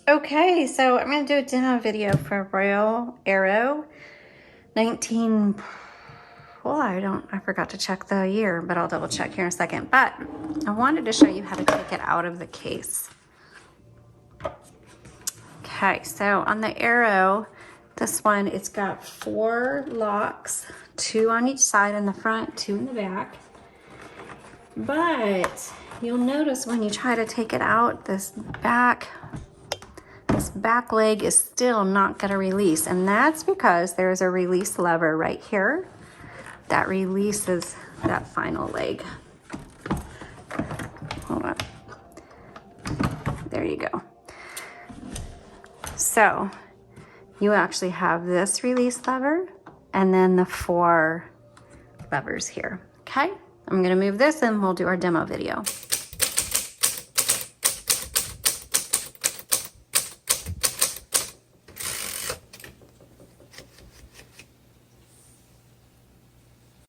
Okay, so I'm going to do a demo video for Royal Aero 19, well, I forgot to check the year, but I'll double check here in a second. But I wanted to show you how to take it out of the case. Okay, so on the Aero, this one, it's got 4 locks, 2 on each side in the front, 2 in the back. But you'll notice when you try to take it out, this back leg is still not going to release, and that's because there's a release lever right here that releases that final leg. Hold on. There you go. So you actually have this release lever and then the 4 levers here. Okay, I'm going to move this and we'll do our demo video.